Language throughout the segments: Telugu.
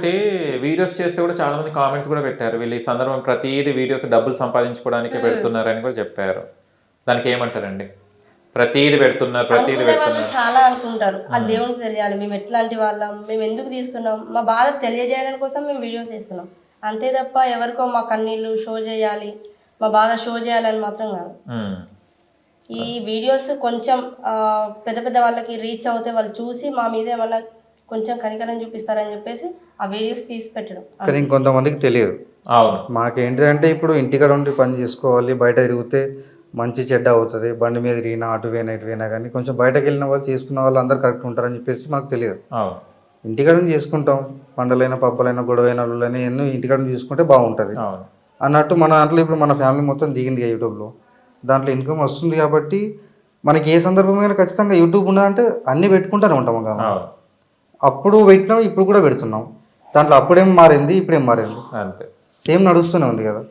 అంటే వీడియోస్ చేస్తే కూడా చాలా మంది కామెంట్స్ కూడా పెట్టారు. వీళ్ళు ఈ సందర్భం ప్రతీది వీడియోస్ డబ్బులు సంపాదించుకోవడానికే పెడుతున్నారని కూడా చెప్పారు. దానికి ఏమంటారండి? ప్రతీది పెడుతున్నారు, ప్రతీది అనుకునే వాళ్ళు పెడుతున్నారు. చాలా అనుకుంటారు. అది దేవునికి తెలియాలి. మేము ఎట్లాంటి వాళ్ళం, మేము ఎందుకు తీస్తున్నాం, మా బాధ తెలియజేయడం కోసం మేము వీడియోస్ చేస్తున్నాం. అంతే తప్ప ఎవరికో మా కన్నీళ్ళు షో చేయాలి, మా బాధ షో చేయాలని మాత్రం కాదు. హ్మ్. ఈ వీడియోస్ కొంచెం పెద్ద పెద్ద వాళ్ళకి రీచ్ అవుతే వాళ్ళు చూసి మా మీద ఏమన్నా కొంచెం కనికరం చూపిస్తారని చెప్పేసి ఆ వీడియోస్ తీసి పెట్టడం. కానీ ఇంకొంతమందికి తెలియదు. అవును. మాకేంటిదంటే ఇప్పుడు ఇంటికాడ ఉండి పని చేసుకోవాలి, బయట తిరిగితే మంచి చెడ్డ అవుతుంది, బండి మీద తిరిగినా అటు పోయినా ఇటు పోయినా, కానీ కొంచెం బయటకు వెళ్ళిన వాళ్ళు చేసుకున్న వాళ్ళు అందరూ కరెక్ట్ ఉంటారని చెప్పేసి మాకు తెలియదు. అవును. ఇంటికాడ నుంచి చేసుకుంటాం, పండలైనా పబ్బలైనా గొడవైన వాళ్ళని ఎన్నో ఇంటికాడ నుంచి చూసుకుంటే బాగుంటుంది అవును. అన్నట్టు. మన దాంట్లో ఇప్పుడు మన ఫ్యామిలీ మొత్తం దిగింది యూట్యూబ్లో, దాంట్లో ఇన్కమ్ వస్తుంది కాబట్టి మనకి ఏ సందర్భమైనా ఖచ్చితంగా యూట్యూబ్ ఉన్నదంటే అన్నీ పెట్టుకుంటూనే ఉంటాం కదా. అవును. అప్పుడు పెట్టినాం, ఇప్పుడు కూడా పెడుతున్నాం. దాంట్లో అప్పుడేం మారింది, ఇప్పుడేం మారింది, అంతే. సేమ్ నడుస్తూనే ఉంది కదా.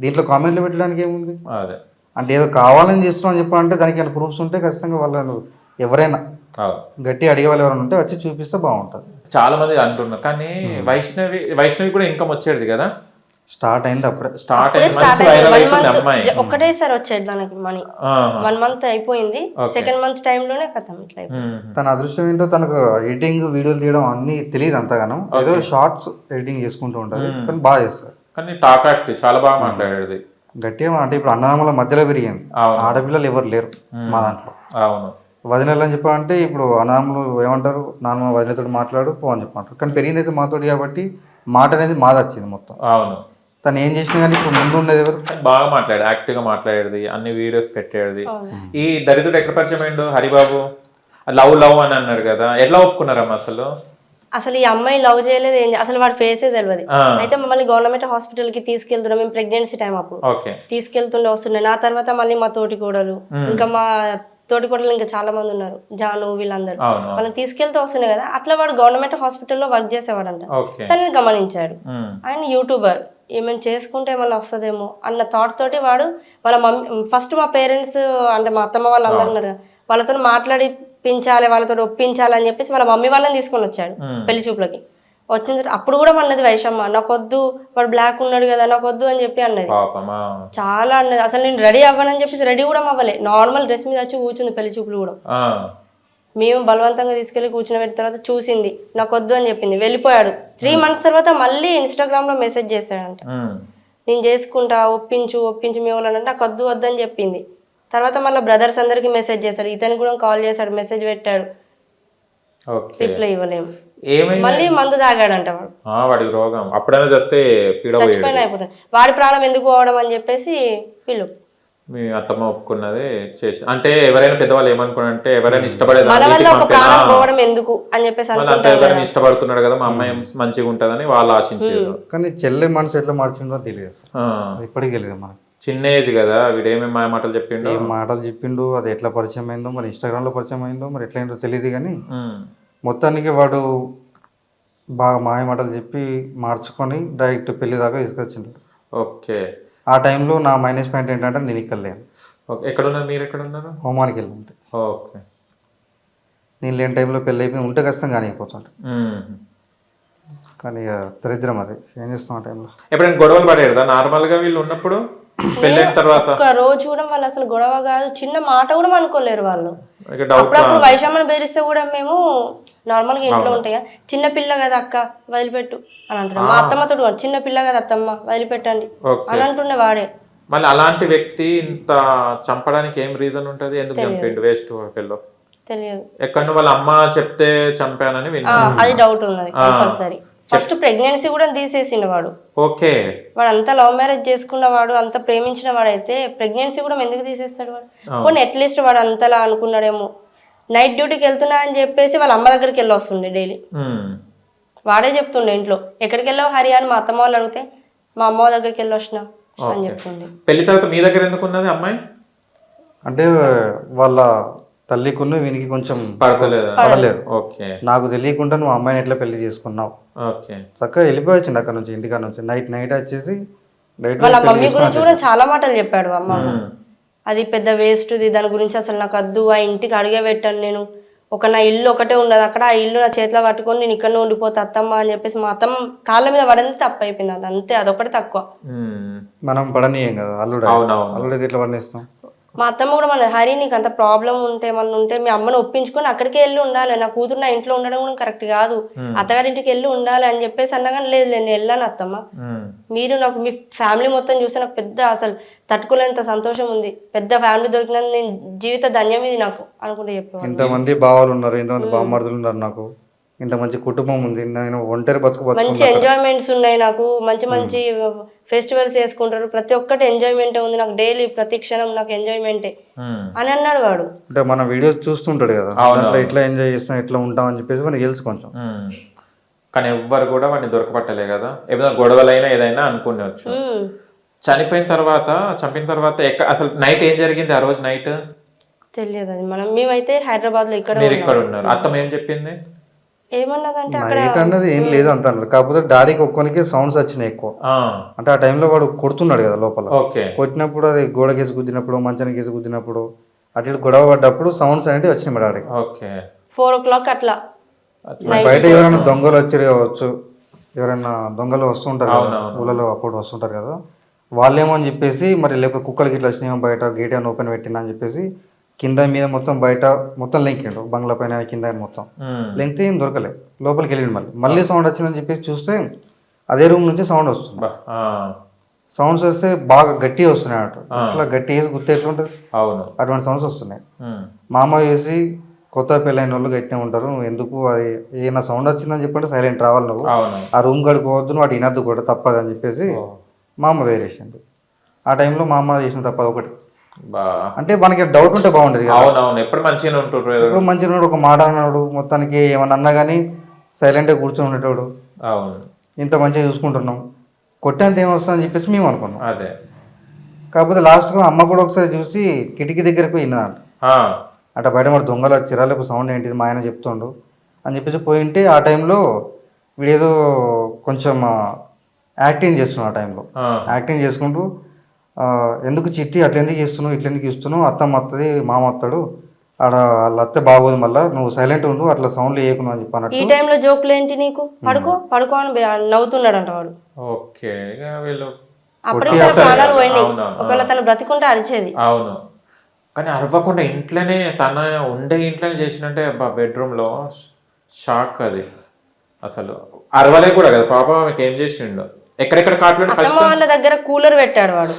దీంట్లో కామెంట్లు పెట్టడానికి ఏముంది? అదే. అంటే ఏదో కావాలని చేస్తున్నాం అని చెప్పాలంటే దానికి ఏమైనా ప్రూఫ్స్ ఉంటే ఖచ్చితంగా వాళ్ళను ఎవరైనా గట్టి అడిగే వాళ్ళు ఎవరైనా ఉంటే వచ్చి చూపిస్తే బాగుంటుంది. చాలా మంది అంటున్నారు. కానీ వైష్ణవి కూడా ఇన్కమ్ వచ్చేది కదా. స్టార్ట్ అయింది అప్పుడే. స్టార్ట్ అయింది, మంచి వైరల్ అవుతుంది అమ్మాయి. ఒకటేసారి వచ్చేది దానికి మనీ. 1 month అయిపోయింది, సెకండ్ మంత్ టైంలోనే కథం ఇట్లా అయిపోయింది. తన అదృష్టం ఏంటో, తనకు ఎడిటింగ్ వీడియోలు తీయడం అన్ని తెలియదు అంతగానో, ఏదో షార్ట్స్ ఎడిటింగ్ చేసుకుంటూ ఉంటుంది, కానీ బాగా చేస్తారు. కానీ టాక్ యాక్ట్ చాలా బాగా మాట్లాడేది. గట్టిగా అంటే ఇప్పుడు అన్నదమ్ముల మధ్యలో పెరిగింది. ఆడపిల్లలు ఎవరు లేరు మా దాంట్లో. అవును. వదినలు అని చెప్పాలంటే ఇప్పుడు అన్నదమ్ములు ఏమంటారు, నాన్న వదినతో మాట్లాడు పో అని చెప్పంటారు. కానీ పెరిగింది అయితే మాతోటి కాబట్టి మాట అనేది మాది వచ్చింది మొత్తం. అవును. తను ఏం చేసినా కానీ ఇప్పుడు ముందు ఉండేది ఎవరు? బాగా మాట్లాడు, యాక్టివ్గా మాట్లాడేది, అన్ని వీడియోస్ పెట్టేది. ఈ దరిద్రుడు ఎక్కడ పరిచయం అయిండు? హరిబాబు లవ్ అని అన్నారు కదా, ఎట్లా ఒప్పుకున్నారమ్మా అసలు? అసలు ఈ అమ్మాయి లవ్ చేయలేదు, అసలు వాడి ఫేసే తెలియదు. అయితే మమ్మల్ని గవర్నమెంట్ హాస్పిటల్ కి తీసుకెళ్తున్నాం, మేము ప్రెగ్నెన్సీ టైం అప్పుడు తీసుకెళ్తుండే వస్తుండే. నా తర్వాత మళ్ళీ మా తోటి కోడలు, ఇంకా మా తోటి కోడలు ఇంకా చాలా మంది ఉన్నారు, జాను వీళ్ళందరూ, వాళ్ళని తీసుకెళ్తూ వస్తుండే కదా. అట్లా వాడు గవర్నమెంట్ హాస్పిటల్లో వర్క్ చేసేవాడంట. తనని గమనించాడు. ఆయన యూట్యూబర్, ఏమైనా చేసుకుంటే ఏమన్నా వస్తుందేమో అన్న థాట్ తోటి వాడు వాళ్ళ మమ్మీ ఫస్ట్ మా పేరెంట్స్ అంటే మా అత్తమ్మ వాళ్ళు అందరు ఉన్నారు కదా, వాళ్ళతో మాట్లాడిపించాలి, వాళ్ళతో ఒప్పించాలి అని చెప్పేసి వాళ్ళ మమ్మీ వాళ్ళని తీసుకొని వచ్చాడు పెళ్లి చూపులకి. వచ్చిన తర్వాత అప్పుడు కూడా అన్నది వైషమ్మ, నాకొద్దు, వాడు బ్లాక్ ఉన్నాడు కదా, నాకొద్దు అని చెప్పి అన్నది. చాలా అన్నది. అసలు నేను రెడీ అవ్వనని చెప్పేసి రెడీ కూడా అవ్వలే, నార్మల్ డ్రెస్ మీద వచ్చి కూర్చుంది పెళ్లి చూపులు కూడా. మేము బలవంతంగా తీసుకెళ్లి కూర్చుని పెట్టిన తర్వాత చూసింది, నాకొద్దు అని చెప్పింది, వెళ్ళిపోయాడు. 3 months తర్వాత మళ్ళీ ఇన్స్టాగ్రామ్ లో మెసేజ్ చేశాడంట, నేను చేసుకుంటా, ఒప్పించు ఒప్పించు మీ వాళ్ళంటే నాకు వద్దు వద్దని చెప్పింది. తర్వాత మళ్ళీ బ్రదర్స్ అందరికి మెసేజ్ చేశాడు, ఇతను కూడా కాల్ చేశాడు, మెసేజ్ పెట్టాడు, రిప్లై ఇవ్వలేము. మళ్ళీ మందు తాగాడంట వాడు. వాడికి రోగం అప్పుడైనా చచ్చిపోయిన అయిపోతుంది, వాడి ప్రాణం ఎందుకు పోవడం అని చెప్పేసి వీళ్ళు మీ అత్తమ్మ ఒప్పుకున్నది చేసి. అంటే ఎవరైనా పెద్దవాళ్ళు ఏమనుకున్నారంటే ఎవరైనా ఇష్టపడేది ఎందుకు అని చెప్పేసి ఎవరైనా ఇష్టపడుతున్నాడు కదా మా అమ్మాయి మంచిగా ఉంటదని వాళ్ళు ఆశించారు. కానీ చెల్లె మనసు ఎట్లా మార్చిందో తెలియదు, ఇప్పటికి తెలియదు మనకి. చిన్న ఏజ్ కదా, వీడేమేమి మాటలు చెప్పిండు, ఏం మాటలు చెప్పిండు, అది ఎట్లా పరిచయం అయిందో, మరి ఇన్స్టాగ్రామ్ లో పరిచయం అయిందో, మరి ఎట్లా అయిందో తెలియదు. కానీ మొత్తానికి వాడు బాగా మాయ మాటలు చెప్పి మార్చుకొని డైరెక్ట్ పెళ్లి దాకా తీసుకొచ్చిండు. ఓకే. ఆ టైంలో నా మైనస్ పాయింట్ ఏంటంటే నేను ఇక్కడ లేను. ఎక్కడున్నారు మీరు? ఎక్కడ ఉన్నారు? హోమానికి వెళ్ళి. ఓకే. నేను లేని టైంలో పెళ్ళి అయిపోయి ఉంటే కష్టం కానీ అయిపోతుంటే, కానీ దరిద్రం అది. ఏం చేస్తాం ఆ టైంలో? ఎప్పుడైనా గొడవలు పడేదా నార్మల్గా వీళ్ళు ఉన్నప్పుడు? పెళ్ళైన తర్వాత ఒక రోజు కూడా వాళ్ళు అసలు గొడవ కాదు, చిన్న మాట కూడా అనుకోలేరు వాళ్ళు. అప్పుడప్పుడు వైషమ్మని బెదిరిస్తే కూడా మేము నార్మల్గా ఇంట్లో ఉంటాయా, చిన్న పిల్ల కదా అక్క వదిలిపెట్టు అని అంటారు. మా అత్తమ్మతో చిన్న పిల్ల కదా అత్తమ్మ వదిలిపెట్టండి అని అంటుండే వాడే. మళ్ళీ అలాంటి వ్యక్తి ఇంత చంపడానికి ఏం రీజన్ ఉంటది? ఎందుకు చంపిండు? వేస్ట్ పిల్ల తెలియదు. ఎక్కడ వాళ్ళ అమ్మ చెప్తే చంపానని విన్నాను, అది డౌట్ ఉన్నది కంపల్సరీ. ఫస్ట్ ప్రెగ్నెన్సీ కూడా తీసేసిండు వాడు. ఓకే. వాడు అంత లవ్ మ్యారేజ్ చేసుకున్నవాడు, అంత ప్రేమించిన వాడైతే ప్రెగ్నెన్సీ కూడా ఎందుకు తీసేస్తాడు వాడు? కొన్ని అట్లీస్ట్ వాడు అంతలా అనుకున్నాడేమో. నైట్ డ్యూటీకి వెళ్తున్నా అని చెప్పేసి వాళ్ళ అమ్మ దగ్గరికి వెళ్ళి వస్తుండే డైలీ. వాడే చెప్తుండే ఇంట్లో, ఎక్కడికి వెళ్ళావు హరి అని మా అత్తమ్మ వాళ్ళు అడిగితే మా అమ్మ దగ్గరికి వెళ్ళి వచ్చిన అని చెప్తుండే. పెళ్లి తర్వాత మీ దగ్గర ఎందుకు ఉన్నది అమ్మాయి? అంటే వాళ్ళ తల్లికున్న వీనికి కొంచెం పడలేరు. ఓకే. నాకు తెలియకుండా నువ్వు అమ్మాయిని ఎట్లా పెళ్లి చేసుకున్నావు, చక్కగా వెళ్ళిపోవచ్చింది అక్కడ నుంచి, ఇంటికాడ నుంచి. నైట్ వచ్చేసి వాళ్ళ మమ్మీ గురించి కూడా చాలా మాటలు చెప్పాడు. అమ్మ అది పెద్ద వేస్ట్, దాని గురించి అసలు నాకు వద్దు, ఆ ఇంటికి అడిగే పెట్టాను, నేను నా ఇల్లు ఒకటే ఉన్నది అక్కడ, ఆ ఇల్లు నా చేతిలో పట్టుకొని నేను ఇక్కడ ఉండిపోతా అత్తమ్మ అని చెప్పేసి మా అత్తమ్మ కాళ్ళ మీద పడింది తప్పు అయిపోయింది, అది అంతే, అదొకటి తక్కువ. మనం పడనీయం కదా అల్లుడు, అల్లుడికి ఎట్లా పడనిస్తాం. మా అత్తమ్మ కూడా మన హరి నీకు అంత ప్రాబ్లం ఉంటే మన ఉంటే మీ అమ్మని ఒప్పించుకొని అక్కడికే వెళ్ళి ఉండాలి, నా కూతురు నా ఇంట్లో ఉండడం కూడా కరెక్ట్ కాదు, అత్తగారింటికి వెళ్ళి ఉండాలి అని చెప్పేసి అన్నా కానీ లేదు నేను వెళ్ళాను అత్తమ్మ, మీరు నాకు మీ ఫ్యామిలీ మొత్తం చూస్తే నాకు పెద్ద అసలు తట్టుకోలేనంత సంతోషం ఉంది, పెద్ద ఫ్యామిలీ దొరికినందుకు నేను జీవిత ధన్యం ఇది నాకు అనుకుంటే చెప్పేవాళ్ళు. ఇంతమంది బావాలు ఉన్నారు, ఇంతమంది బామ్మర్దులు ఉన్నారు, నాకు ఇంత మంచి కుటుంబం ఉంది, నేను ఒంటరి మంచి ఎంజాయ్మెంట్స్ ఉన్నాయి నాకు, మంచి మంచి ఫెస్టివల్స్ చేసుకుంటారు, ప్రతి ఒక్కటి ఎంజాయ్మెంటే ఉంది నాకు, డైలీ ప్రతి క్షణం నాకు ఎంజాయ్మెంటే అని అన్నాడు వాడు. అంటే మన వీడియోస్ చూస్తుంటాడు కదా ఎట్లా ఎంజాయ్ చేస్తాం ఎట్లా ఉంటాం అని చెప్పేసి మనకి తెలుసు కొంచెం. కానీ ఎవ్వరు కూడా వాడిని దొరకపట్టలే కదా, ఏదైనా గొడవలైనా ఏదైనా అనుకునేవచ్చు. చనిపోయిన తర్వాత చంపిన తర్వాత అసలు నైట్ ఏం జరిగింది ఆ రోజు నైట్ తెలియదు, అది మేమైతే హైదరాబాద్ లో ఇక్కడ ఉన్నారు. అత్తమ్మ ఏం చెప్పింది, ఏమన్నదంటే నైట్ అన్నది ఏం లేదు అంత అన్నది, కాకపోతే డాడీకి ఒక్కొనికి సౌండ్స్ వచ్చినాయి ఎక్కువ, అంటే ఆ టైంలో వాడు కొడుతున్నాడు కదా లోపల, కొట్టినప్పుడు అది గోడ కేసు గుద్దినప్పుడు మంచానికి కేసు గుద్దినప్పుడు అటు గొడవ పడ్డప్పుడు సౌండ్స్ అనేవి వచ్చినాయి మా డాడీకి. 4 o'clock అట్లా. బయట ఎవరైనా దొంగలు వచ్చి కావచ్చు, ఎవరైనా దొంగలు వస్తుంటారు ఊళ్ళలో అప్పుడు వస్తుంటారు కదా, వాళ్ళేమో అని చెప్పేసి మరి లేకపోతే కుక్కలకి ఇట్లా వచ్చినాయేమో బయట గేట్ ఏమైనా ఓపెన్ పెట్టినా అని చెప్పేసి కింద మీద మొత్తం బయట మొత్తం లెంకిండు, బంగ్లా పైన కింద మొత్తం లెంకితే ఏం దొరకలే, లోపలికి వెళ్ళిండు. మళ్ళీ సౌండ్ వచ్చిందని చెప్పేసి చూస్తే అదే రూమ్ నుంచి సౌండ్ వస్తుంది, సౌండ్స్ వస్తే బాగా గట్టిగా వస్తున్నాయి అన్నట్టు, ఇట్లా గట్టి వేసి గుర్తు ఎట్లుంటుంది అటువంటి సౌండ్స్ వస్తున్నాయి. మా అమ్మ వేసి కొత్త పెళ్ళైన వాళ్ళు గట్టిగా ఉంటారు, నువ్వు ఎందుకు అది ఏమైనా సౌండ్ వచ్చిందని చెప్పంటే సైలెంట్ రావాలి, నువ్వు ఆ రూమ్ కడుకోవద్దు, నువ్వు అటు వినద్దు కూడా తప్పదు అని చెప్పేసి మా అమ్మ వేరేసింది. ఆ టైంలో మా అమ్మ చేసిన తప్పదు ఒకటి, అంటే మనకి డౌట్ ఉంటే బాగుండేది కదా, ఎప్పుడు మంచిగా ఉంటాడు, ఎప్పుడు మంచిగా ఉన్నాడు, ఒక మాట అన్నాడు, మొత్తానికి ఏమన్నా అన్నా కానీ సైలెంట్గా కూర్చొని ఉండేటోడు, ఇంత మంచిగా చూసుకుంటున్నాం, కొట్టేంత ఏమొస్తుందని చెప్పేసి మేము అనుకున్నాం. అదే కాకపోతే లాస్ట్గా అమ్మ కూడా ఒకసారి చూసి కిటికీ దగ్గరకు పోయినాదంట, అంటే బయట మరి దొంగలు వచ్చిరా లేకపోతే సౌండ్ ఏంటిది మా ఆయన చెప్తుండు అని చెప్పేసి పోయింటే, ఆ టైంలో వీడేదో కొంచెం యాక్టింగ్ చేస్తున్నాడు, ఆ టైంలో యాక్టింగ్ చేసుకుంటూ ఎందుకు చిట్టి అట్లా ఎందుకు ఇస్తున్నావు ఇట్లా ఎందుకు ఇస్తున్నావు, అత్తమ్మ వస్తుంది మామ వస్తాడు ఆడ వాళ్ళ అత్తే బాగోదు, మళ్ళీ నువ్వు సైలెంట్ ఉండు అట్లా సౌండ్లు వేయకుండా అని చెప్పాను. ఈ టైంలో జోకులు ఏంటి నీకు, పడుకో పడుకో అని నవ్వుతున్నాడు అంట వాడు. అప్పటికి ప్రాణాలు పోయినాయి, ఒకవేళ తను బ్రతికుంటే అరిచేది. అవును, కానీ అరవకుండా ఇంట్లోనే తన ఉండే ఇంట్లోనే చేసినంటే బెడ్రూమ్ లో షాక్, అది అసలు అరవలే కూడా కదా పాపం, ఆమెకి ఏం చేసిండు, ఎక్కడెక్కడ కాట్లు అత్తమ్మ వాళ్ళ దగ్గర కూలర్ పెట్టాడు వాడు,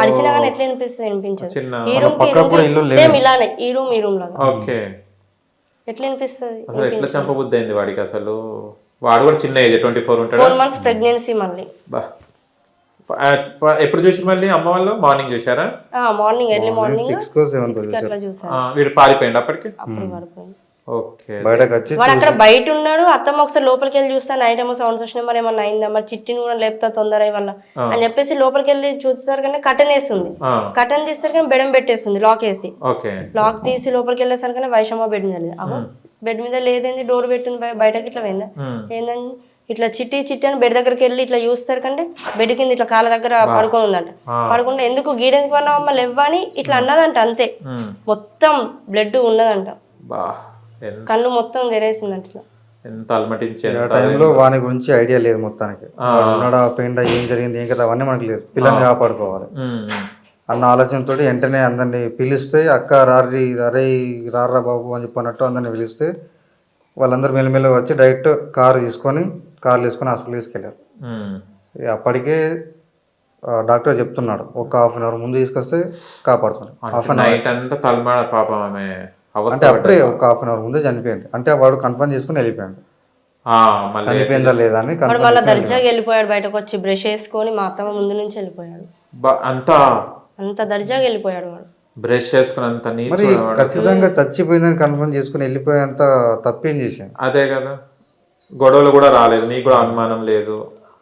అరిచినా కానీ ఎట్లా వినిపిస్తుంది, వినిపించదు. ఈ రూమ్ సేమ్ ఇలానే, ఈ రూమ్ లాగా ఎట్లా వినిపిస్తుంది, అసలు ఎట్లా చంపబుద్ధి అయింది వాడికి అసలు. వాడు కూడా చిన్న ఏజ్ 24 ఉంటాడు, 4 months ప్రెగ్నెన్సీ. మళ్ళీ ఎప్పుడు చూసారు మళ్ళీ అమ్మ వాళ్ళు, మార్నింగ్ చూసారా? మార్నింగ్ ఎర్లీ మార్నింగ్ 6 అట్లా చూసారు. వీడు పారిపోయింది అప్పటికి, అప్పుడు పడిపోయింది. వాడు అక్కడ బయట ఉన్నాడు, అత్తమ్మ ఒకసారి లోపలికి వెళ్ళి చూస్తాను నైట్ ఏమో సౌండ్స్ వచ్చినాయి, మరి ఏమన్నా అయిందా, మరి చిట్టిని కూడా లేపుతా తొందర వల్ల అని చెప్పేసి లోపలికి వెళ్ళి చూస్తారు కానీ కటన్ వేస్తుంది, కటన్ తీస్తారు కానీ బెడం పెట్టేస్తుంది, లాక్ వేసి, లాక్ తీసి లోపలికి వెళ్ళేసరికి కానీ వైషమ్మ బెడ్ మీద లేదు, అగో బెడ్ మీద లేదేంది, డోర్ పెట్టింది బయటకి ఇట్లా పోయిందా ఏందని ఇట్లా చిట్టి చిట్టి అని బెడ్ దగ్గరికి వెళ్ళి ఇట్లా చూస్తారు కంటే బెడ్ కింద ఇట్లా కాళ్ళ దగ్గర పడుకొని ఉందంట, పడుకుంటే ఎందుకు గీడెందుకు అన్నావు అమ్మ లెవ్వని ఇట్లా అన్నదంట, అంతే మొత్తం బ్లడ్ ఉన్నదంట, కళ్ళు మొత్తం తెరేసిందంట. ఎంత అలమటించే టైంలో వాని గురించి ఐడియా లేదు, మొత్తానికి ఉన్నాడా పెయిండా ఏం జరిగింది ఏం కదా అవన్నీ మనకు లేదు, పిల్లల్ని కాపాడుకోవాలి అన్న ఆలోచనతో వెంటనే అందరినీ పిలిస్తే అక్క రారి అరే రారా బాబు అని చెప్పినట్టు అందరినీ పిలిస్తే వాళ్ళందరూ మెల్లమెల్ల వచ్చి డైరెక్ట్ కార్లు తీసుకొని హాస్పిటల్ తీసుకెళ్ళారు. అప్పటికే డాక్టర్ చెప్తున్నాడు ఒక 1/2 hour ముందు తీసుకొస్తే కాపాడుతున్నాడు. అంటే అప్పుడే ఒక 1/2 hour ముందే చనిపోయింది, అంటే వాడు కన్ఫర్మ్ చేసుకుని వెళ్ళిపోయాడు చనిపోయిందా లేదా అని. మళ్ళీ దర్జాగా వెళ్ళిపోయాడు, బయటకు వచ్చి బ్రష్ వేసుకొని మా అత్తమ్మ ముందు నుంచి వెళ్ళిపోయాడు, అంత దర్జాగా వెళ్ళిపోయాడు వాడు, బ్రష్ చేసుకుని అంత మరి ఖచ్చితంగా చచ్చిపోయిందని కన్ఫర్మ్ చేసుకుని వెళ్ళిపోయేంత తప్పేం చేశాను. అదే కదా, గొడవలు కూడా రాలేదు, నీకు కూడా అనుమానం లేదు.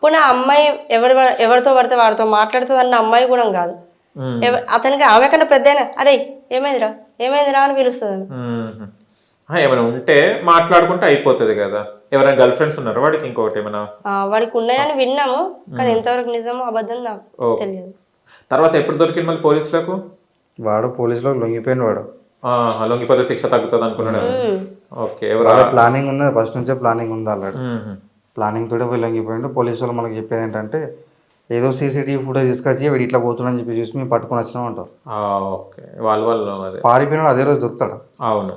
పోనీ అమ్మాయి ఎవరితో పడితే వాడితో మాట్లాడుతుంది అన్న అమ్మాయి కూడా కాదు, అతనికి ఆమె కన్నా పెద్ద అరే ఏమైందిరా అని పిలుస్తుంది. ఏమైనా ఉంటే మాట్లాడుకుంటే అయిపోతుంది కదా, ఎవరైనా గర్ల్ ఫ్రెండ్స్ ఉన్నారు వాడికి, ఇంకొకటి ఏమైనా వాడికి ఉన్నాయని విన్నాము కానీ ఎంతవరకు నిజమో అబద్ధం నాకు తెలియదు. తర్వాత ఎప్పుడు దొరికింది మళ్ళీ పోలీసులకు? వాడు పోలీసులకు లొంగిపోయిన వాడు, లొంగిపోతే శిక్ష తగ్గుతుంది అనుకున్నాడు. ఓకే. ఎవరు? ప్లానింగ్ ఉన్నది, ఫస్ట్ నుంచే ప్లానింగ్ ఉంది ఆల్రెడీ. ప్లానింగ్ తోటే పోయి లొంగిపోయిండు. పోలీసు వాళ్ళు మనకి చెప్పేది ఏంటంటే ఏదో సీసీటీవీ ఫుటేజ్ తీసుకొచ్చి వీడు ఇట్లా పోతున్నాఅని చెప్పి చూసి మేము పట్టుకొని వచ్చినాం అంటారు. ఓకే. వాళ్ళు అదే పారిపోయినాడు అదే రోజు దొరుకుతాడు. అవును.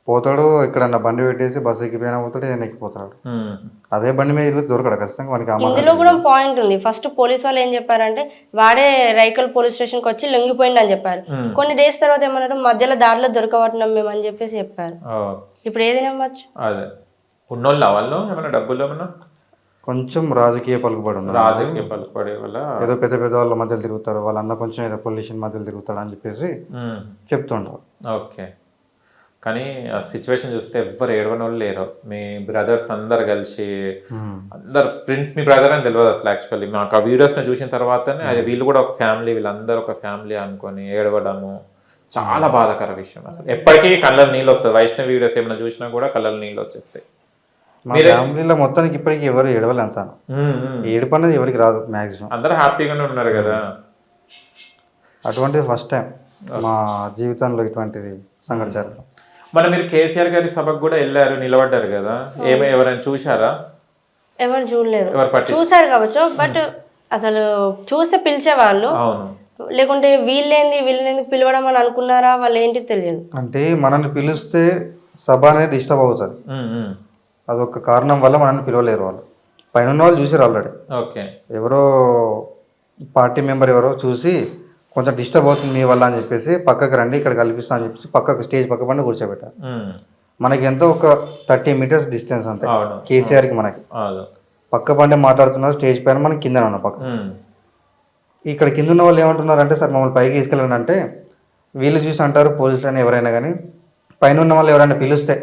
పోతాడు ఎక్కడన్నా బండి పెట్టేసి బస్సు ఎక్కిపోయినా పోతాడు, ఏదైనా ఎక్కిపోతాడు. అదే బండి మీద ఇరుగు దొరకడు ఖచ్చితంగా మనకి. ఇందులో కూడా పాయింట్ ఉంది. ఫస్ట్ పోలీస్ వాళ్ళు ఏం చెప్పారంటే వాడే రైకల్ పోలీస్ స్టేషన్ కి వచ్చి లొంగిపోయింది అని చెప్పారు. కొన్ని డేస్ తర్వాత ఏమన్నారు, మధ్యలో దారిలో దొరకబట్టినాం మేము అని చెప్పేసి చెప్పారు. ఇప్పుడు ఏది నమ్మచ్చు? అదే ఉన్నోళ్ళ వాళ్ళు ఏమైనా డబ్బులు ఏమన్నా కొంచెం రాజకీయ పలుకుబడి ఉన్నారు. రాజకీయ పలుకుబడి వల్ల ఏదో పెద్ద పెద్ద వాళ్ళ మధ్యలో తిరుగుతారు, వాళ్ళ అన్న కొంచెం ఏదో పొల్యూషన్ మధ్యలో తిరుగుతాడు అని చెప్పేసి చెప్తుంటారు. ఓకే. కానీ ఆ సిచ్యువేషన్ చూస్తే ఎవ్వరు ఏడవని వాళ్ళు లేరు. మీ బ్రదర్స్ అందరు కలిసి అందరు ప్రిన్స్ మీ బ్రదర్ అని తెలియదు అసలు. యాక్చువల్లీ మాకు ఆ వీడియోస్ని చూసిన తర్వాతనే అది వీళ్ళు కూడా ఒక ఫ్యామిలీ, వీళ్ళందరూ ఒక ఫ్యామిలీ అనుకొని ఏడవడము చాలా బాధాకర విషయం అసలు. ఎప్పటికీ కళ్ళలో నీళ్ళు వస్తుంది. వైష్ణవి వీడియోస్ ఏమైనా చూసినా కూడా కళ్ళలో నీళ్ళు వచ్చేస్తాయి. మా ఫ్యామిలీలో మొత్తానికి ఇప్పటికి ఎవరు ఏడవలే అంతాను. ఏడుపు అనేది ఎవరికి రాదు మ్యాక్సిమం. అందరూ హ్యాపీగానే ఉన్నారు కదా. అటువంటిది ఫస్ట్ టైం మా జీవితంలో ఇటువంటిది సంఘటన జరగడం. మళ్ళీ మీరు కేసీఆర్ గారి సభకు కూడా వెళ్ళారు, నిలబడ్డారు కదా, ఎవరైనా చూసారా? ఎవరు చూడలేరు. చూసారు కావచ్చు, బట్ అసలు చూస్తే పిలిచేవాళ్ళు. అవును. లేకుంటే వీళ్ళేంది పిలవడం అని అనుకున్నారా, వాళ్ళు ఏంటి తెలియదు. అంటే మనల్ని పిలిస్తే సభ అనేది డిస్టర్బ్ అవుతుంది, అదొక కారణం వల్ల మనల్ని పిలవలేరు. వాళ్ళు పైన ఉన్న వాళ్ళు చూసారు ఆల్రెడీ. ఓకే. ఎవరో పార్టీ మెంబర్ ఎవరో చూసి కొంచెం డిస్టర్బ్ అవుతుంది మీ వల్ల అని చెప్పేసి పక్కకు రండి ఇక్కడ కల్పిస్తా అని చెప్పేసి పక్కకు స్టేజ్ పక్క పండి కూర్చోబెట్టారు. మనకి ఎంతో ఒక 30 మీటర్స్ డిస్టెన్స్ అంతే కేసీఆర్కి మనకి. పక్క పండి మాట్లాడుతున్నారు, స్టేజ్ పైన మనకి కింద ఉన్న పక్క. ఇక్కడ కింద ఉన్న వాళ్ళు ఏమంటున్నారు అంటే, సార్ మమ్మల్ని పైకి తీసుకెళ్ళండి అంటే, వీళ్ళు చూసి అంటారు పోలీసులని ఎవరైనా కానీ, పైన ఉన్న వాళ్ళు ఎవరైనా పిలిస్తే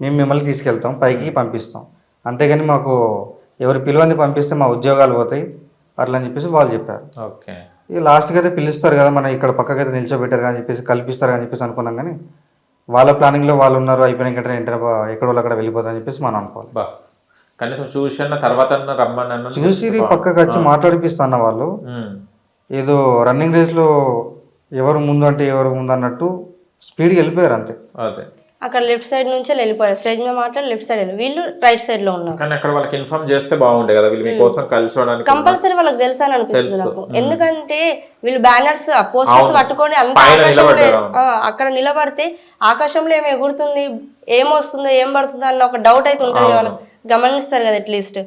మేము మిమ్మల్ని తీసుకెళ్తాం, పైకి పంపిస్తాం, అంతేగాని మాకు ఎవరు పిలువని పంపిస్తే మా ఉద్యోగాలు పోతాయి అట్లా అని చెప్పేసి వాళ్ళు చెప్పారు. ఓకే. ఇక లాస్ట్కి అయితే పిలుస్తారు కదా, మనం ఇక్కడ పక్కకైతే నిల్చోబెట్టారు అని చెప్పేసి కల్పిస్తారు అని చెప్పేసి అనుకున్నాం. కానీ వాళ్ళ ప్లానింగ్లో వాళ్ళు ఉన్నారు, అయిపోయిన ఎక్కడ వాళ్ళు అక్కడ వెళ్ళిపోతారని చెప్పేసి మనం అనుకోవాలి. కనీసం చూసి తర్వాత రమ్మని చూసి పక్కకు వచ్చి మాట్లాడిపిస్తున్న వాళ్ళు ఏదో రన్నింగ్ రేస్లో ఎవరు ముందు అంటే ఎవరు ముందు అన్నట్టు స్పీడ్కి వెళ్ళిపోయారు అంతే. అదే అక్కడ లెఫ్ట్ సైడ్ నుంచి వెళ్ళిపోయారు, స్టేజ్ మీద మాట్లాడి లెఫ్ట్ సైడ్ వెళ్ళి, వీళ్ళు రైట్ సైడ్ లో ఉన్నారు. కానీ అక్కడ వాళ్ళకి ఇన్ఫార్మ్ చేస్తే బాగుండే కదా, వీళ్ళు మీకోసం కలిసి కంపల్సరీ వాళ్ళకి తెలుసా అని అనిపిస్తుంది నాకు. ఎందుకంటే వీళ్ళు బ్యానర్స్ పోస్టర్స్ పట్టుకొని అంత అక్కడ నిలబడితే ఆకాశంలో ఏమి ఎగురుతుంది, ఏమొస్తుందో ఏం పడుతుందో అన్న ఒక డౌట్ అయితే ఉంటుంది కదా, గమనిస్తారు కదా అట్లీస్ట్.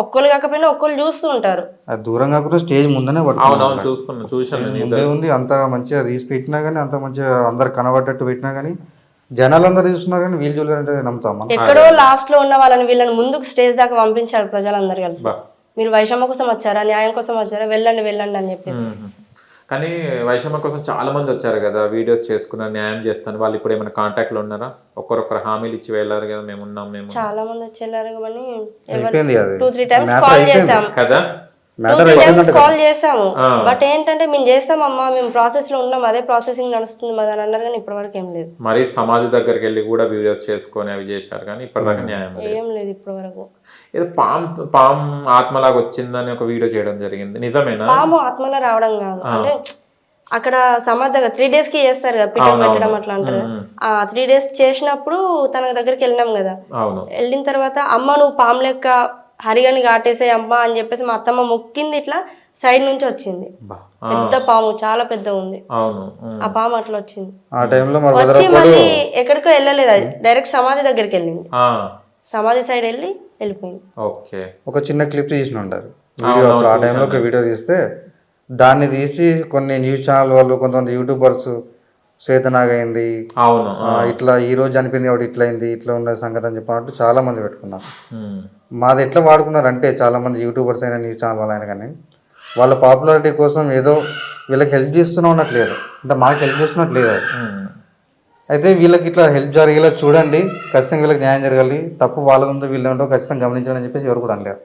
ఒక్కరు కాకపోయినా ఒక్కరు చూస్తూ ఉంటారు. దూరం కాకుండా స్టేజ్ ముందనే చూసాను ఉంది. అంత మంచిగా తీసి పెట్టినా కానీ, అంత మంచిగా అందరు కనబడ్డట్టు పెట్టినా కానీ జనాలు అందరూ చూస్తున్నారు కానీ వీళ్ళు చూడాలంటే నమ్ముతాం. ఎక్కడో లాస్ట్ లో ఉన్న వాళ్ళని వీళ్ళని ముందుకు స్టేజ్ దాకా పంపించారు ప్రజలందరూ కలిసి. మీరు వైషమ్య కోసం వచ్చారా, న్యాయం కోసం వచ్చారా, వెళ్ళండి వెళ్ళండి అని చెప్పేసి. కానీ వైషమ్య కోసం చాలా మంది వచ్చారు కదా, వీడియోస్ చేసుకున్నారు, న్యాయం చేస్తాను. వాళ్ళు ఇప్పుడు ఏమైనా కాంటాక్ట్ లో ఉన్నారా? ఒక్కరొక్కరు హామీలు ఇచ్చి వెళ్ళారు కదా, మేము ఉన్నాం. చాలా మంది వచ్చి వెళ్ళారు కానీ 2-3 టైమ్స్ కాల్ చేసాం కదా, కాల్ చేసాము. బట్ ఏంటంటే మేము చేస్తామమ్మా, మేము ప్రాసెస్ లో ఉన్నాం, అదే ప్రాసెసింగ్ నడుస్తుంది మాది అని అన్నారు కానీ ఇప్పటి వరకు ఏం లేదు. మరి సమాధి దగ్గరికి వెళ్ళి కూడా వీడియోస్ చేసుకొని అవి చేశారు కానీ ఇప్పటిదాకా న్యాయం ఏం లేదు ఇప్పటి వరకు. ఏదో పాము ఆత్మలాగా వచ్చిందని ఒక వీడియో చేయడం జరిగింది, నిజమేనా? పాము ఆత్మలా రావడం కాదు, అంటే అక్కడ సమాధి దగ్గర 3 days కి చేస్తారు కదా పిట్టలు పెట్టడం అట్లా అంటారు. ఆ 3 days చేసినప్పుడు తన దగ్గరికి వెళ్ళినాం కదా, వెళ్ళిన తర్వాత అమ్మ నువ్వు పాము లెక్క హరిగని కాటేసే అమ్మ అని చెప్పేసి మా అత్తమ్మ మొక్కింది, ఇట్లా సైడ్ నుంచి వచ్చింది పెద్ద పాము, చాలా పెద్ద ఉంది. ఆ పాము అట్లా వచ్చింది. వచ్చి మళ్ళీ ఎక్కడికో వెళ్ళలేదు, అది డైరెక్ట్ సమాధి దగ్గరికి వెళ్ళింది, సమాధి సైడ్ వెళ్ళిపోయింది. ఒక చిన్న క్లిప్ తీసిన ఉంటారు ఆ టైంలో, ఒక వీడియో తీస్తే దాన్ని తీసి కొన్ని న్యూస్ ఛానల్ వాళ్ళు, కొంతమంది యూట్యూబర్స్ శ్వేతనాగైంది ఇట్లా ఈ రోజు చనిపోయింది కాబట్టి ఇట్లా అయింది, ఇట్లా ఉన్న సంగతి అని చెప్పినట్టు చాలా మంది పెట్టుకున్నారు. మాది ఎట్లా వాడుకున్నారు అంటే, చాలా మంది యూట్యూబర్స్ అయినా న్యూస్ ఛానల్ వాళ్ళు అయినా కానీ వాళ్ళ పాపులారిటీ కోసం ఏదో వీళ్ళకి హెల్ప్ చేస్తున్నా ఉన్నట్లేదు, అంటే మాకు హెల్ప్ చేస్తున్నట్లేదు. అయితే వీళ్ళకి ఇట్లా హెల్ప్ జరిగేలా చూడండి, ఖచ్చితంగా వీళ్ళకి న్యాయం జరగాలి, తప్పు వాళ్ళ ఉందో వీళ్ళు ఉంటో ఖచ్చితంగా గమనించాలని చెప్పేసి ఎవరు కూడా అనలేరు.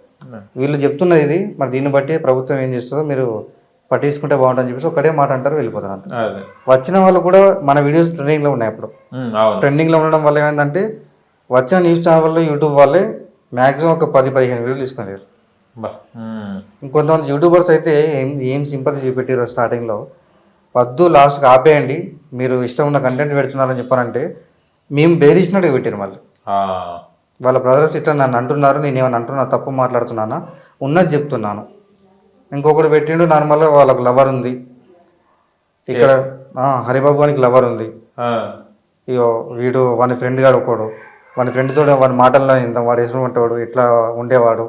వీళ్ళు చెప్తున్నది ఇది, మరి దీన్ని బట్టి ప్రభుత్వం ఏం చేస్తుందో మీరు పట్టించుకుంటే బాగుంటుందని చెప్పేసి ఒకటే మాట అంటారు, వెళ్ళిపోతారు అంత. వచ్చిన వాళ్ళు కూడా మన వీడియోస్ ట్రెండింగ్లో ఉన్నాయి. అప్పుడు ట్రెండింగ్లో ఉండడం వల్ల ఏమైందంటే వచ్చిన న్యూస్ ఛానల్ వాళ్ళు, యూట్యూబ్ వాళ్ళే మ్యాక్సిమం ఒక 10-15 వీడియోలు తీసుకునేవారు. ఇంకొంతమంది యూట్యూబర్స్ అయితే ఏం సింపతి చూపెట్టారు స్టార్టింగ్లో, వద్దు లాస్ట్కి ఆపేయండి, మీరు ఇష్టం ఉన్న కంటెంట్ పెడుతున్నారని చెప్పారంటే మేము బెదిరించినట్టుగా పెట్టారు మళ్ళీ. ఆ, వాళ్ళ బ్రదర్స్ ఇట్లా నన్ను అంటున్నారు, నేను ఏమైనా అంటున్నా తప్పు మాట్లాడుతున్నానా, ఉన్నది చెప్తున్నాను. ఇంకొకటి పెట్టిండు నార్మల్గా వాళ్ళకు లవర్ ఉంది ఇక్కడ, హరిబాబు గారికి లవర్ ఉంది. ఆ, ఇగో వీడు వాని ఫ్రెండ్ గాడు ఒకడు, వాని ఫ్రెండ్తో వాని మాటల్లో ఇంత వాడు వేసిన ఉంటాడు ఇట్లా ఉండేవాడు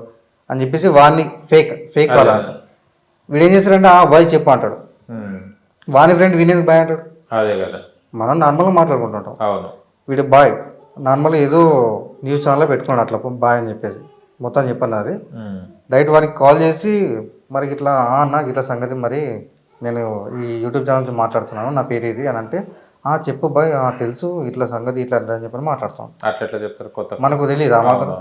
అని చెప్పేసి వాడిని ఫేక్ వాళ్ళ వీడు ఏం చేస్తాడంటే బాయ్ చెప్పు అంటాడు. ఉమ్, వాని ఫ్రెండ్ వినేది బాయ్ అంటాడు. అదే కదా. మనం నార్మల్గా మాట్లాడుకుంటుంటాం. అవును. వీడు బాయ్ నార్మల్గా ఏదో న్యూస్ ఛానల్లో పెట్టుకున్నాడు అట్లా బాయ్ అని చెప్పేసి మొత్తం చెప్పాను అది. ఉమ్, డైరెక్ట్ వారికి కాల్ చేసి మరి ఇట్లా అన్న ఇట్లా సంగతి, మరి నేను ఈ యూట్యూబ్ ఛానల్ నుంచి మాట్లాడుతున్నాను, నా పేరు ఇది అని అంటే చెప్పు బాయ్ తెలుసు ఇట్లా సంగతి ఇట్లా అని చెప్పని మాట్లాడతాం. అట్లా ఎట్లా చెప్తారు కొత్త. మనకు తెలియదు ఆ మాత్రం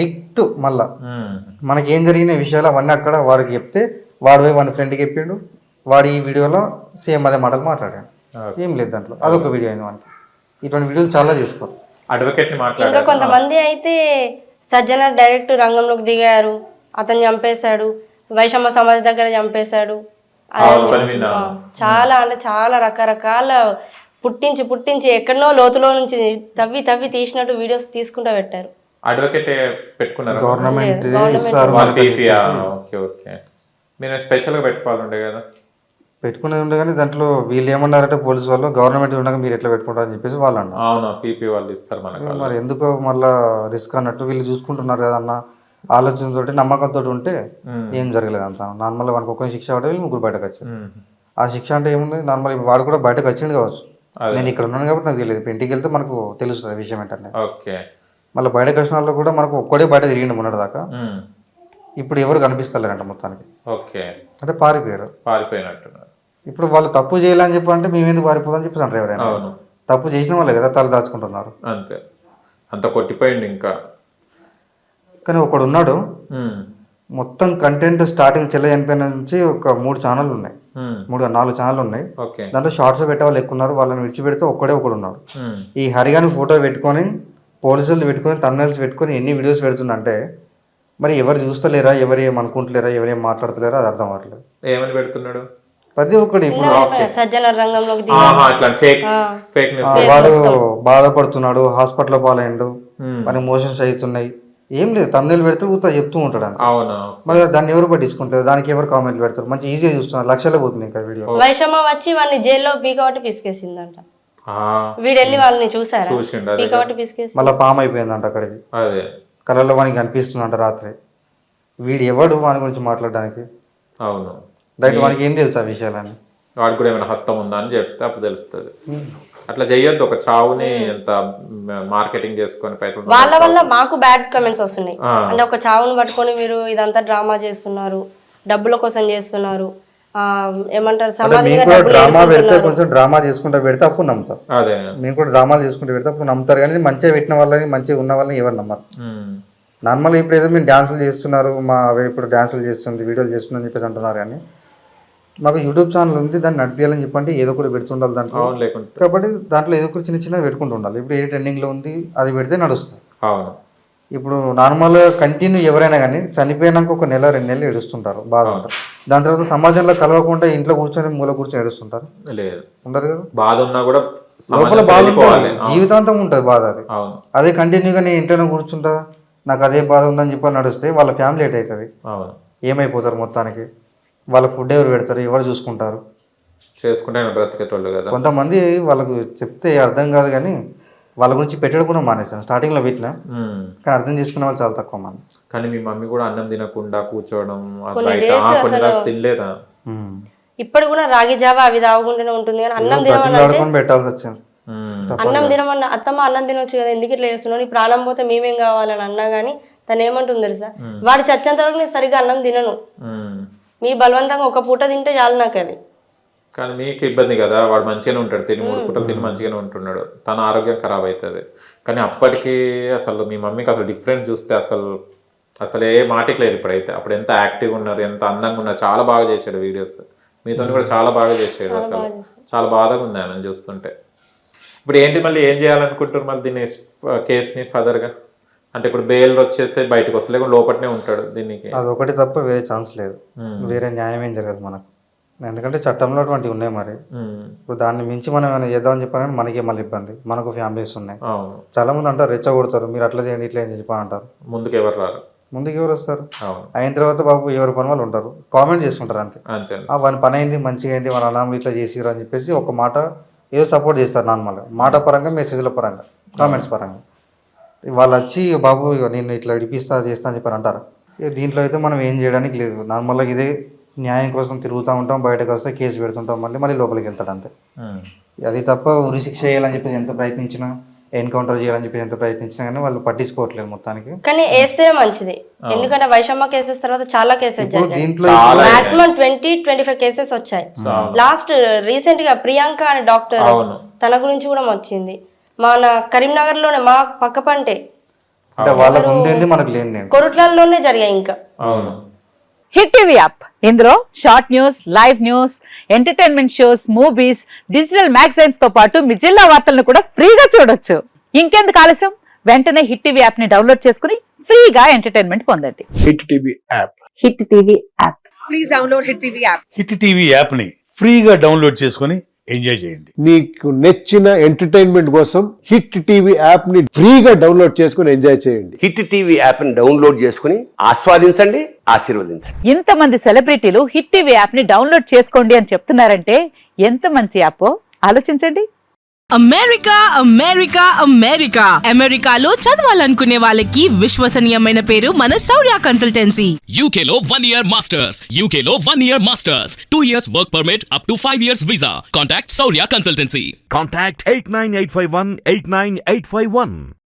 డిక్ట్. మళ్ళా ఉమ్, మనకి ఏం జరిగిన విషయాలు అవన్నీ అక్కడ వాడికి చెప్తే వాడు పోయి వాడి ఫ్రెండ్కి చెప్పిండు, వాడు ఈ వీడియోలో సేమ్ అదే మాటలు మాట్లాడాడు. ఏం లేదు దాంట్లో, అదొక వీడియో అయింది మనకి. ఇటువంటి వీడియోలు చాలా చేసుకోరు. అడ్వకేట్ ని ఇంకా మాట్లాడారు. కొంతమంది అయితే సజ్జన డైరెక్ట్ రంగంలోకి దిగారు, అతను చంపేశాడు, వైషమ్మ సమాధి దగ్గర చంపేశాడు. చాలా అంటే చాలా రకరకాల పుట్టించి ఎక్కడనో లోతులో నుంచి తవ్వి తీసినట్టు వీడియోస్ తీసుకుంటూ పెట్టారు. అడ్వకేట్ పెట్టుకున్నారు గవర్నమెంట్ ఓకే ఓకే. మీరు స్పెషల్ గా పెట్టుకోవాలండే కదా. పెట్టుకునేది ఉండే కానీ దాంట్లో వీళ్ళు ఏమన్నారంటే పోలీసు వాళ్ళు, గవర్నమెంట్ ఉండగా మీరు ఎట్లా పెట్టుకుంటారని చెప్పేసి వాళ్ళు అన్నారు. అవునా, పీపీ వాళ్ళు ఇస్తారు మనకు. మరి ఎందుకో మళ్ళీ రిస్క్ అన్నట్టు వీళ్ళు చూసుకుంటున్నారు కదన్న ఆలోచనతో నమ్మకంతో ఉంటే ఏం జరగలేదు అంత నార్మల్గా మనకు ఒక్క శిక్ష పడే వీళ్ళు ముగ్గురు బయటకు వచ్చారు. ఆ శిక్ష అంటే ఏముంది, నార్మల్ వాడు కూడా బయటకు వచ్చింది కావచ్చు, నేను ఇక్కడ ఉన్నాను కాబట్టి నాకు తెలియదు. ఇంటికి వెళ్తే మనకు తెలుస్తుంది విషయం ఏంటంటే. ఓకే. మళ్ళీ బయటకు వచ్చిన వాళ్ళు కూడా మనకు ఒక్కడే బయట తిరిగిండు మొన్నటి దాకా. ఇప్పుడు ఎవరు కనిపిస్తలేరంట మొత్తానికి. ఓకే. అంటే పారిపోయినట్టున్నారు. ఇప్పుడు వాళ్ళు తప్పు చేయాలని చెప్పి అంటే మేము ఎందుకు పారిపోదని చెప్పేసి అంటారు ఎవరైనా. అవును, తప్పు చేసిన వాళ్ళే కదా తల దాచుకుంటున్నారు. అంతే, అంత కొట్టిపోయింది ఇంకా. కానీ ఒకడు ఉన్నాడు మొత్తం కంటెంట్ స్టార్టింగ్ చెల్ల చనిపోయిన నుంచి ఒక 3 ఛానళ్ళు ఉన్నాయి, 4 ఛానళ్ళు ఉన్నాయి. దాంట్లో షార్ట్స్ పెట్టే వాళ్ళు ఎక్కువ ఉన్నారు. వాళ్ళని విడిచిపెడితే ఒకడు ఉన్నాడు. ఈ హరిగాని ఫోటో పెట్టుకొని పోలీసులు పెట్టుకొని తమిళనాల్స్ పెట్టుకొని ఎన్ని వీడియోస్ పెడుతుందంటే మరి ఎవరు చూస్తలేరా, ఎవరు ఏమనుకుంటలేరా, ఎవరేం మాట్లాడతలేరా అది అర్థం అవ్వట్లేదు. ఏమని పెడుతున్నాడు ప్రతి ఒక్కటి. ఇప్పుడు సజ్జన రంగంలోకి వాడు బాధపడుతున్నాడు, హాస్పిటల్ పాలైండు, మనకి మోషన్స్ అవుతున్నాయి, ఏం లేదు తమిళ పెడితే ఊతా చెప్తూ ఉంటాడు. మరి దాన్ని ఎవరు పట్టించుకుంటారు, దానికి ఎవరు కామెంట్ పెడతారు, మంచి ఈజీగా చూస్తున్నారు, లక్షలే పోతుంది ఇంకా వీడియో. వైషమ్మ వచ్చి వాడిని జైల్లో పీకబట్టి పిసికేసిందంట. వీడెళ్ళి వాళ్ళని చూసారా, పీకబట్టి పిసికేసి మళ్ళీ పామ్ అయిపోయిందంట అక్కడికి. కళ్ళల్లో వానికి కనిపిస్తుందంట రాత్రి. వీడు ఎవడు వాని గురించి మాట్లాడడానికి? అవును, డైరెక్ట్ వానికి ఏం తెలుసు ఆ విషయాలని. వాడికి కూడా ఏమైనా హస్తం ఉందా అని చెప్తే అప్పుడు తెలుస్తుంది. అట్లా చెయ్యొద్దు, ఒక చావుని ఎంత మార్కెటింగ్ చేసుకొని పైసలు. వాళ్ళ వల్ల మాకు బ్యాడ్ కమెంట్స్ వస్తున్నాయి. అంటే ఒక చావును పట్టుకొని మీరు ఇదంతా డ్రామా చేస్తున్నారు, డబ్బుల కోసం చేస్తున్నారు, ఏమంటారు డ్రామా పెడితే కొంచెం డ్రామా చేసుకుంటూ పెడితే అప్పుడు నమ్ముతారు. అదే మేము కూడా డ్రామాలు చేసుకుంటూ పెడితే అప్పుడు నమ్ముతారు. కానీ మంచిగా పెట్టిన వాళ్ళని, మంచిగా ఉన్న వాళ్ళని ఎవరు నమ్మరు. నార్మల్గా ఇప్పుడు ఏదో మేము డ్యాన్సులు చేస్తున్నారు, మా ఇప్పుడు డ్యాన్సులు చేస్తుంది, వీడియోలు చేస్తుంది అని చెప్పేసి అంటున్నారు. కానీ మాకు యూట్యూబ్ ఛానల్ ఉంది, దాన్ని నడిపించాలని చెప్పంటే ఏదో కూడా పెడుతుండాలి దాంట్లో. కాబట్టి దాంట్లో ఏదో ఒకటి చిన్న పెట్టుకుంటూ ఉండాలి. ఇప్పుడు ఏ ట్రెండింగ్లో ఉంది అది పెడితే నడుస్తుంది. ఇప్పుడు నార్మల్ కంటిన్యూ ఎవరైనా కానీ చనిపోయినాక ఒక నెల 2 నెలలు ఏడుస్తుంటారు, బాధ ఉంటారు. దాని తర్వాత సమాజంలో కలవకుండా ఇంట్లో కూర్చొని మూల కూర్చొని ఏడుస్తుంటారు, లేదు ఉండరు కదా. బాధ ఉన్నా కూడా లోపల బాధ ఉంటుంది, జీవితాంతం ఉంటుంది బాధ. అది అదే కంటిన్యూగా నేను ఇంట్లోనే కూర్చుంటా, నాకు అదే బాధ ఉందని చెప్పి నడుస్తే వాళ్ళ ఫ్యామిలీ ఎట్ అవుతుంది, ఏమైపోతారు మొత్తానికి. వాళ్ళ ఫుడ్ ఎవరు పెడతారు, ఎవరు చూసుకుంటారు, చేసుకుంటే బ్రతికేటోళ్ళు కదా. కొంతమంది వాళ్ళకు చెప్తే అర్థం కాదు కానీ వాళ్ళ గురించి పెట్టడం కూడా మానేసాను. స్టార్టింగ్లో పెట్టినా కానీ అర్థం చేసుకునే వాళ్ళు చాలా తక్కువ మంది. కానీ మీ మమ్మీ కూడా అన్నం తినకుండా కూర్చోవడం తినలేదా? ఇప్పుడు కూడా రాగి జావా అవి తాగకుండానే ఉంటుంది కానీ అన్నం తినమని పెట్టాల్సి వచ్చింది. అన్నం తినమన్నా అత్తమ్మ అన్నం తినొచ్చు కదా, ఎందుకు ఇట్లా చేస్తున్నావు, నీ ప్రాణం పోతే మేమేం కావాలని అన్నా కానీ తను ఏమంటుంది తెలుసా, వాడు చచ్చేంత వరకు నేను సరిగ్గా అన్నం తినను, మీ బలవంతంగా ఒక పూట తింటే చాలు నాకు అది. కానీ మీకు ఇబ్బంది కదా, వాడు మంచిగానే ఉంటాడు, 3 పూటలు తిని మంచిగానే ఉంటున్నాడు, తన ఆరోగ్యం ఖరాబ్ అవుతుంది. కానీ అప్పటికి అసలు మీ మమ్మీకి అసలు డిఫరెంట్ చూస్తే అసలు ఏ మాటకి లేరు. ఇప్పుడైతే అప్పుడు ఎంత యాక్టివ్గా ఉన్నారు, ఎంత అందంగా ఉన్నారు, చాలా బాగా చేశాడు వీడియోస్, మీతో కూడా చాలా బాగా చేశాడు. అసలు చాలా బాధగా ఉంది ఆయన చూస్తుంటే. ఇప్పుడు ఏంటి మళ్ళీ ఏం చేయాలనుకుంటున్నారు మళ్ళీ దీన్ని కేసుని ఫర్దర్గా? అంటే ఇప్పుడు బెయిల్ వచ్చేస్తే బయటకు వస్తే లేకుండా లోపలనే ఉంటాడు, దీనికి అది ఒకటి తప్ప వేరే ఛాన్స్ లేదు, వేరే న్యాయం ఏం జరగదు మనకు. ఎందుకంటే చట్టంలో అటువంటివి ఉన్నాయి మరి. ఇప్పుడు దాన్ని మించి మనం ఏమైనా చేద్దామని చెప్పాలని మనకే మళ్ళీ ఇబ్బంది, మనకు ఫ్యామిలీస్ ఉన్నాయి. అవును, చాలా మంది అంటారు రెచ్చగొడతారు, మీరు అట్లా చేయండి ఇట్లా అని చెప్పని అంటారు. ముందుకు ఎవరు రారు. ముందుకు ఎవరు వస్తారు? అవును, అయిన తర్వాత బాబు ఎవరి పని వాళ్ళు ఉంటారు, కామెంట్ చేసుకుంటారు అంతే. అంతే. వాని పని అయింది మంచిగా అయింది, వాళ్ళ అనామలు ఇట్లా చేసిరు అని చెప్పేసి ఒక మాట ఏదో సపోర్ట్ చేస్తారు నార్మల్గా, మాట పరంగా, మెసేజ్ల పరంగా, కామెంట్స్ పరంగా. వాళ్ళు వచ్చి బాబు ఇక నేను ఇట్లా ఇడిపిస్తా చేస్తా అని చెప్పని అంటారు. ఇక దీంట్లో అయితే మనం ఏం చేయడానికి లేదు, నార్మల్గా ఇదే న్యాయం కోసం తిరుగుతూ ఉంటాం, బయటకు వస్తే కేసు పెడుతుంటాం, మళ్ళీ లోపలికి వెళ్తాడు అంతే. అది తప్ప ఉరి శిక్ష చేయాలని చెప్పేసి ఎంత ప్రయత్నించినా, ఎన్కౌంటర్ చేయాలని చెప్పి ఎంత ప్రయత్నించినా కానీ వాళ్ళు పట్టించుకోవట్లేదు మొత్తానికి. కానీ వేస్తే మంచిది, ఎందుకంటే వైషమ్మ కేసెస్ తర్వాత చాలా కేసెస్ జరిగాయి. దీంట్లో మాక్సిమం 20-25 కేసెస్ వచ్చాయి. లాస్ట్ రీసెంట్ గా ప్రియాంక అనే డాక్టర్, తన గురించి కూడా వచ్చింది. మన కరీంనగర్ లోనే మా పక్క పంటే, అంటే వాళ్ళకు ఉండేది మనకు లేని కొరుట్లలోనే జరిగాయి. ఇంకా హిట్ టీవీ యాప్, ఇందులో short news, live news, entertainment shows, movies, digital magazines తో పాటు మీ జిల్లా వార్తలను కూడా ఫ్రీగా చూడొచ్చు. ఇంకెందుకు ఆలస్యం, వెంటనే హిట్ టీవీ యాప్ ని డౌన్లోడ్ చేసుకుని ఫ్రీగా ఎంటర్టైన్మెంట్ పొందండి. Hit TV app, hit TV app, please download hit TV app. Hit TV app ని ఫ్రీగా డౌన్లోడ్ చేసుకుని ఎంజాయ్ చేయండి. మీకు నచ్చిన ఎంటర్టైన్మెంట్ కోసం హిట్ టీవీ యాప్ ని ఫ్రీగా డౌన్లోడ్ చేసుకుని ఎంజాయ్ చేయండి. హిట్ టీవీ యాప్ ని డౌన్లోడ్ చేసుకుని ఆస్వాదించండి, ఆశీర్వదించండి. ఇంతమంది సెలబ్రిటీలు హిట్ టీవీ యాప్ ని డౌన్లోడ్ చేసుకోండి అని చెప్తున్నారంటే ఎంత మంచి యాప్ ఆలోచించండి. అమెరికా అమెరికా అమెరికా అమెరికాలో చదవాలనుకునే వాళ్ళకి విశ్వసనీయమైన పేరు మన శౌర్య కన్సల్టెన్సీ. UK లో 1 year masters, UK లో 1 year masters, 2 years work permit up to 5 years visa. Contact Saurya Consultancy. Contact 89851 89851.